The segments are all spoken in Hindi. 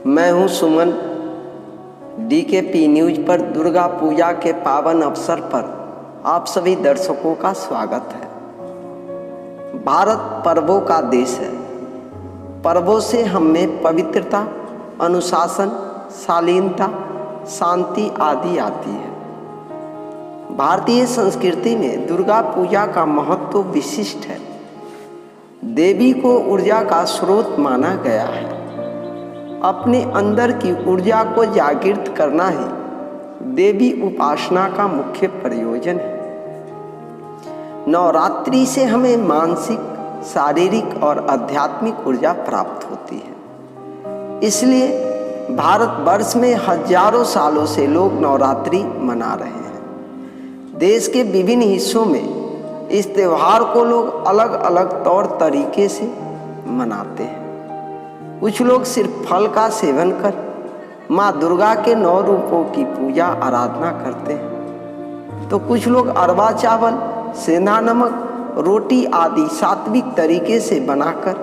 मैं हूं सुमन। DKP न्यूज पर दुर्गा पूजा के पावन अवसर पर आप सभी दर्शकों का स्वागत है। भारत पर्वों का देश है। पर्वों से हमें पवित्रता, अनुशासन, शालीनता, शांति आदि आती है। भारतीय संस्कृति में दुर्गा पूजा का महत्व विशिष्ट है। देवी को ऊर्जा का स्रोत माना गया है। अपने अंदर की ऊर्जा को जागृत करना ही देवी उपासना का मुख्य प्रयोजन है। नवरात्रि से हमें मानसिक, शारीरिक और आध्यात्मिक ऊर्जा प्राप्त होती है। इसलिए भारतवर्ष में हजारों सालों से लोग नवरात्रि मना रहे हैं। देश के विभिन्न हिस्सों में इस त्योहार को लोग अलग अलग तौर तरीके से मनाते हैं। कुछ लोग सिर्फ फल का सेवन कर माँ दुर्गा के 9 रूपों की पूजा आराधना करते हैं, तो कुछ लोग अरवा चावल, सेंधा नमक, रोटी आदि सात्विक तरीके से बनाकर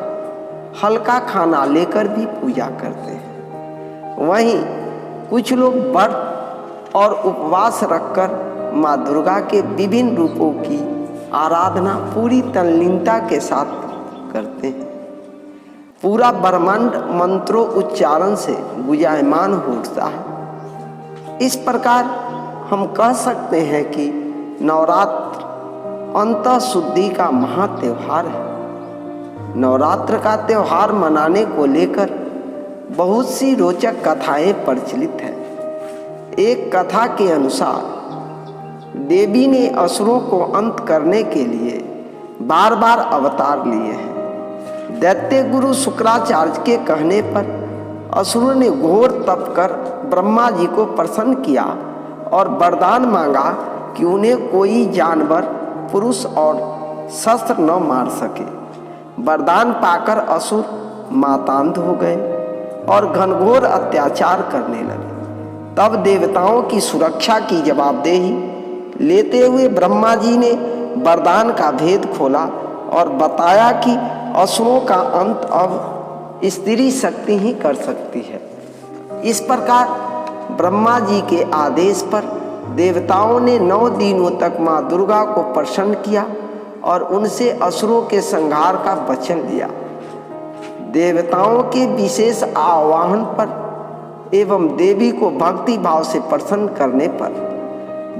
हल्का खाना लेकर भी पूजा करते हैं। वहीं कुछ लोग व्रत और उपवास रखकर माँ दुर्गा के विभिन्न रूपों की आराधना पूरी तल्लीनता के साथ करते हैं। पूरा ब्रह्मांड मंत्रों उच्चारण से गुंजायमान हो उठता है। इस प्रकार हम कह सकते हैं कि नवरात्र अंतः शुद्धि का महा त्योहार है। नवरात्र का त्योहार मनाने को लेकर बहुत सी रोचक कथाएं प्रचलित हैं। एक कथा के अनुसार देवी ने असुरों को अंत करने के लिए बार बार अवतार लिए हैं। दैत्य गुरु शुक्राचार्य के कहने पर असुरों ने घोर तप कर ब्रह्मा जी को प्रसन्न किया और वरदान मांगा कि उन्हें कोई जानवर, पुरुष और शस्त्र न मार सके। वरदान पाकर असुर मातांध हो गए और घनघोर अत्याचार करने लगे। तब देवताओं की सुरक्षा की जवाबदेही लेते हुए ब्रह्मा जी ने वरदान का भेद खोला और बताया कि असुरों का अंत अब स्त्री शक्ति ही कर सकती है। इस प्रकार ब्रह्मा जी के आदेश पर देवताओं ने 9 दिनों तक माँ दुर्गा को प्रसन्न किया और उनसे असुरों के संहार का वचन लिया। देवताओं के विशेष आह्वान पर एवं देवी को भक्ति भाव से प्रसन्न करने पर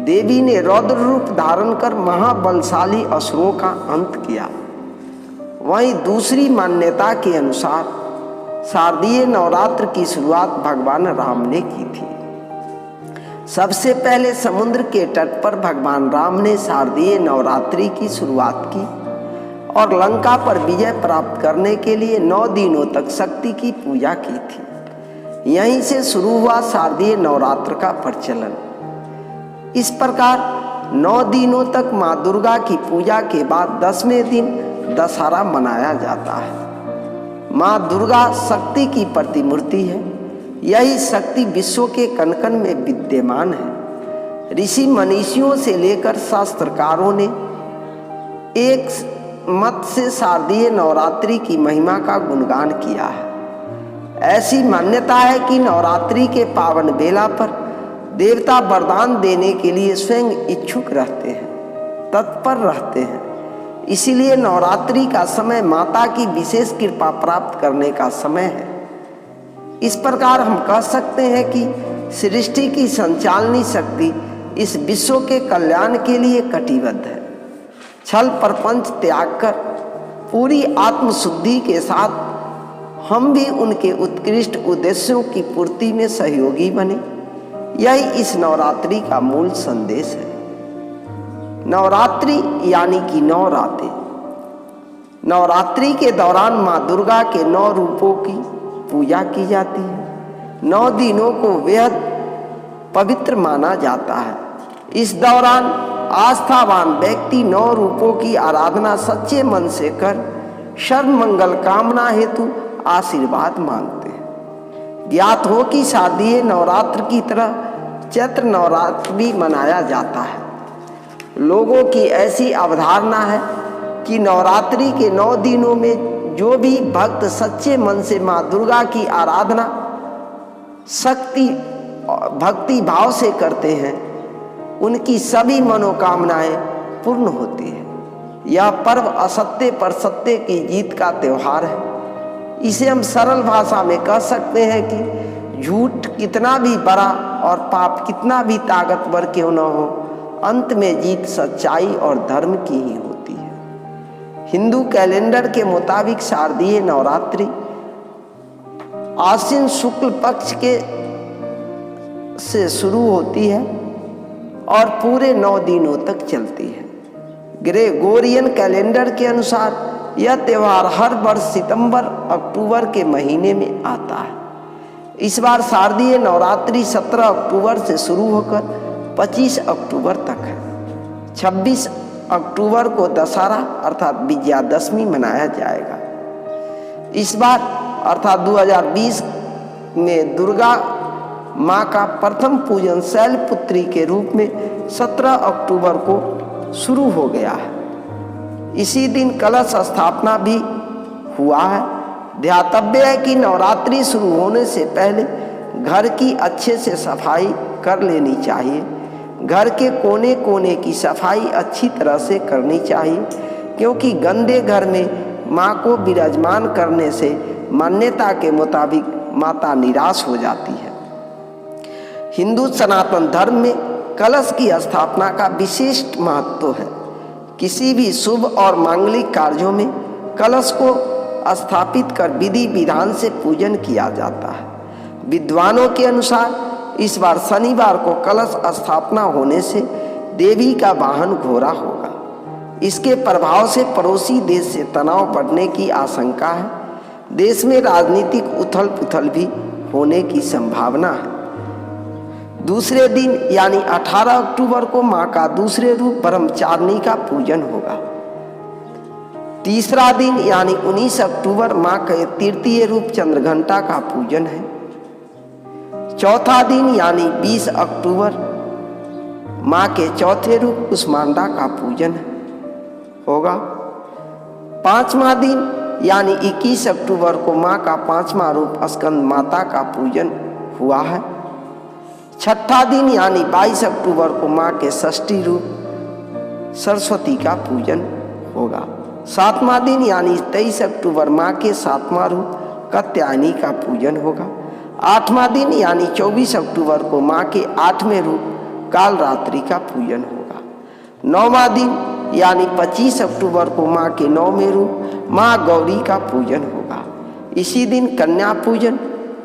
देवी ने रौद्र रूप धारण कर महाबलशाली असुरों का अंत किया। वहीं दूसरी मान्यता के अनुसार शारदीय नवरात्र की शुरुआत भगवान राम ने की थी। सबसे पहले समुद्र के तट पर भगवान राम ने शारदीय नवरात्रि की शुरुआत की और लंका पर विजय प्राप्त करने के लिए 9 दिनों तक शक्ति की पूजा की थी। यहीं से शुरू हुआ शारदीय नवरात्र का प्रचलन। इस प्रकार 9 दिनों तक माँ दुर्गा की पूजा के बाद 10वें दिन दशहरा मनाया जाता है। माँ दुर्गा शक्ति की प्रतिमूर्ति है। यही शक्ति विश्व के कण कण में विद्यमान है। ऋषि मनीषियों से लेकर शास्त्रकारों ने एक मत से शारदीय नवरात्रि की महिमा का गुणगान किया है। ऐसी मान्यता है कि नवरात्रि के पावन बेला पर देवता वरदान देने के लिए स्वयं इच्छुक रहते हैं, तत्पर रहते हैं। इसीलिए नवरात्रि का समय माता की विशेष कृपा प्राप्त करने का समय है। इस प्रकार हम कह सकते हैं कि सृष्टि की संचालनी शक्ति इस विश्व के कल्याण के लिए कटिबद्ध है। छल प्रपंच त्याग कर पूरी आत्मशुद्धि के साथ हम भी उनके उत्कृष्ट उद्देश्यों की पूर्ति में सहयोगी बने। यही इस नवरात्रि का मूल संदेश है। नवरात्रि यानी कि 9 रातें। नवरात्रि के दौरान माँ दुर्गा के 9 रूपों की पूजा की जाती है। 9 दिनों को बेहद पवित्र माना जाता है। इस दौरान आस्थावान व्यक्ति 9 रूपों की आराधना सच्चे मन से कर सर्व मंगल कामना हेतु आशीर्वाद मांगते हैं। ज्ञात हो कि शारदीय नवरात्र की तरह चैत्र नवरात्र भी मनाया जाता है। लोगों की ऐसी अवधारणा है कि नवरात्रि के 9 दिनों में जो भी भक्त सच्चे मन से माँ दुर्गा की आराधना शक्ति भक्ति भाव से करते हैं, उनकी सभी मनोकामनाएं पूर्ण होती है। यह पर्व असत्य पर सत्य की जीत का त्योहार है। इसे हम सरल भाषा में कह सकते हैं कि झूठ कितना भी बड़ा और पाप कितना भी ताकतवर क्यों न हो, अंत में जीत सच्चाई और धर्म की ही होती है। हिंदू कैलेंडर के मुताबिक शारदीय नवरात्रि आश्विन शुक्ल पक्ष के से शुरू होती है और पूरे 9 दिनों तक चलती है। ग्रेगोरियन कैलेंडर के अनुसार यह त्यौहार हर वर्ष सितंबर अक्टूबर के महीने में आता है। इस बार शारदीय नवरात्रि 17 अक्टूबर से शुरू होकर 25 अक्टूबर तक है। 26 अक्टूबर को दशहरा अर्थात विजयादशमी मनाया जाएगा। इस बार अर्थात 2020 में दुर्गा माँ का प्रथम पूजन शैलपुत्री के रूप में 17 अक्टूबर को शुरू हो गया है। इसी दिन कलश स्थापना भी हुआ है। ध्यातव्य है कि नवरात्रि शुरू होने से पहले घर की अच्छे से सफाई कर लेनी चाहिए। घर के कोने कोने की सफाई अच्छी तरह से करनी चाहिए, क्योंकि गंदे घर में माँ को विराजमान करने से मान्यता के मुताबिक माता निराश हो जाती है। हिंदू सनातन धर्म में कलश की स्थापना का विशिष्ट महत्व है। किसी भी शुभ और मांगलिक कार्यों में कलश को स्थापित कर विधि विधान से पूजन किया जाता है। विद्वानों के अनुसार इस बार शनिवार को कलश स्थापना होने से देवी का वाहन घोड़ा होगा। इसके प्रभाव से पड़ोसी देश से तनाव बढ़ने की आशंका है। देश में राजनीतिक उथल पुथल भी होने की संभावना है। दूसरे दिन यानी 18 अक्टूबर को मां का दूसरे रूप ब्रह्मचारिणी का पूजन होगा। तीसरा दिन यानी 19 अक्टूबर मां के तृतीय रूप चंद्रघंटा का पूजन है। चौथा दिन यानी 20 अक्टूबर मां के चौथे रूप कुष्मांडा का पूजन होगा। पांचवा दिन यानी 21 अक्टूबर को मां का पांचवा रूप स्कंद माता का पूजन हुआ है। छठा दिन यानी 22 अक्टूबर को मां के षष्ठी रूप सरस्वती का पूजन होगा। सातवां दिन यानी 23 अक्टूबर मां के सातवां रूप कात्यायनी का पूजन होगा। आठवां दिन यानी 24 अक्टूबर को मां के आठवें रूप कालरात्रि का पूजन होगा। नौवां दिन यानी 25 अक्टूबर को मां के नौवें रूप मां गौरी का पूजन होगा। इसी दिन कन्या पूजन,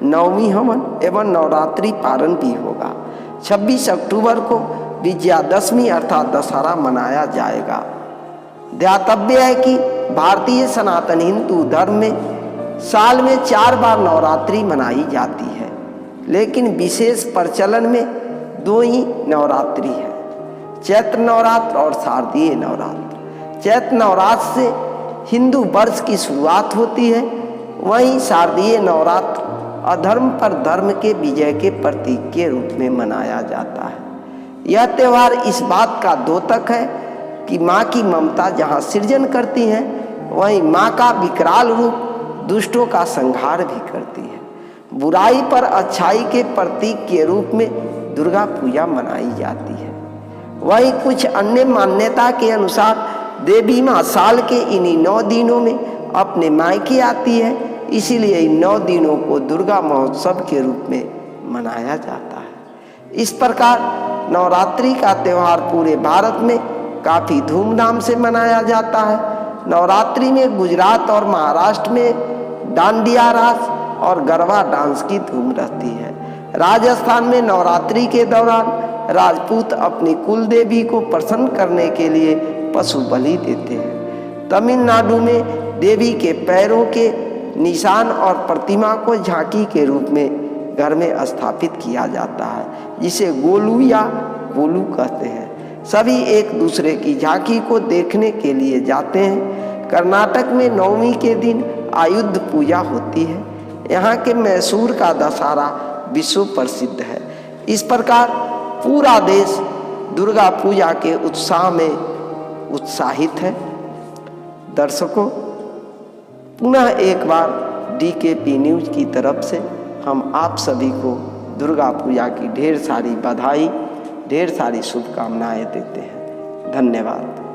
नवमी हवन एवं नवरात्रि पारण भी होगा। 26 अक्टूबर को विजयादशमी अर्थात दशहरा मनाया जाएगा। ध्यातव्य है कि भारतीय सनातन हिंदू धर्म में साल में 4 बार नवरात्रि मनाई जाती है, लेकिन विशेष प्रचलन में 2 ही नवरात्रि है, चैत्र नवरात्र और शारदीय नवरात्र। चैत्र नवरात्र से हिंदू वर्ष की शुरुआत होती है, वहीं शारदीय नवरात्र अधर्म पर धर्म के विजय के प्रतीक के रूप में मनाया जाता है। यह त्यौहार इस बात का द्योतक है कि माँ की ममता जहाँ सृजन करती है, वहीं माँ का विकराल रूप दुष्टों का संहार भी करती है। बुराई पर अच्छाई के प्रतीक के रूप में दुर्गा पूजा मनाई जाती है। वहीं कुछ अन्य मान्यता के अनुसार देवी माँ साल के इन्हीं 9 दिनों में अपने मायके आती है, इसीलिए इन 9 दिनों को दुर्गा महोत्सव के रूप में मनाया जाता है। इस प्रकार नवरात्रि का त्यौहार पूरे भारत में काफ़ी धूमधाम से मनाया जाता है। नवरात्रि में गुजरात और महाराष्ट्र में डांडिया रास और गरबा डांस की धूम रहती है। राजस्थान में नवरात्रि के दौरान राजपूत अपनी कुल देवी को प्रसन्न करने के लिए पशु बलि देते हैं। तमिलनाडु में देवी के पैरों के निशान और प्रतिमा को झांकी के रूप में घर में स्थापित किया जाता है, जिसे गोलू या गोलू कहते हैं। सभी एक दूसरे की झांकी को देखने के लिए जाते हैं। कर्नाटक में नवमी के दिन आयुध पूजा होती है। यहाँ के मैसूर का दशहरा विश्व प्रसिद्ध है। इस प्रकार पूरा देश दुर्गा पूजा के उत्साह में उत्साहित है। दर्शकों, पुनः एक बार DKP न्यूज की तरफ से हम आप सभी को दुर्गा पूजा की ढेर सारी बधाई, ढेर सारी शुभकामनाएं देते हैं। धन्यवाद।